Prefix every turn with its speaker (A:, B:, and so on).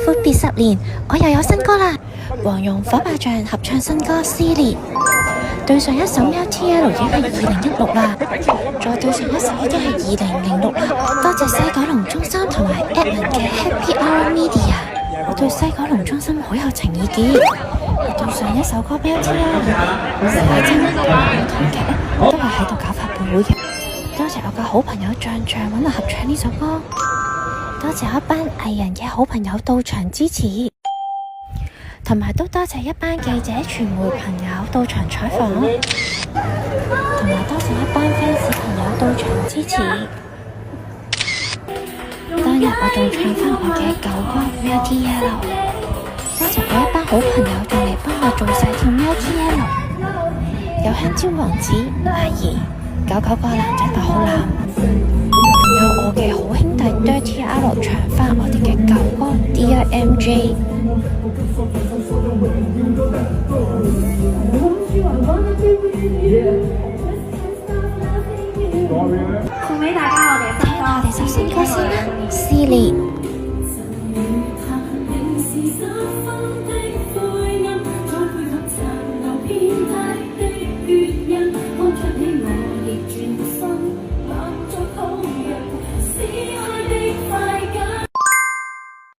A: 闊別10年，我又有新歌啦！黃蓉火爆象合唱新歌《撕裂》，對上一首喵 TL 已經係2016啦，再對上一首已經係2006啦。多謝西九龍中心同埋 Edmond 嘅 Happy Hour Media， 我對西九龍中心好有情意結。對上一首歌喵 TL， 世界真係同舞台劇都係喺度搞發布會嘅。多謝我嘅好朋友醬醬揾我合唱呢首歌，多謝一班藝人嘅好朋友到場支持，同埋都多謝一班記者、傳媒朋友到場採訪，同埋多謝一班 fans 朋友到場支持。當日我仲唱返我嘅舊歌《喵 TL》，多謝我一班好朋友仲嚟幫我做晒跳《喵 TL》，有香蕉王子、阿怡、99個男仔大好男，仲有我嘅好兄弟 Dirty R 唱返我哋嘅舊歌《Dear MJ》。
B: 送俾大家
A: 聽我哋首新歌先啦，《撕裂》。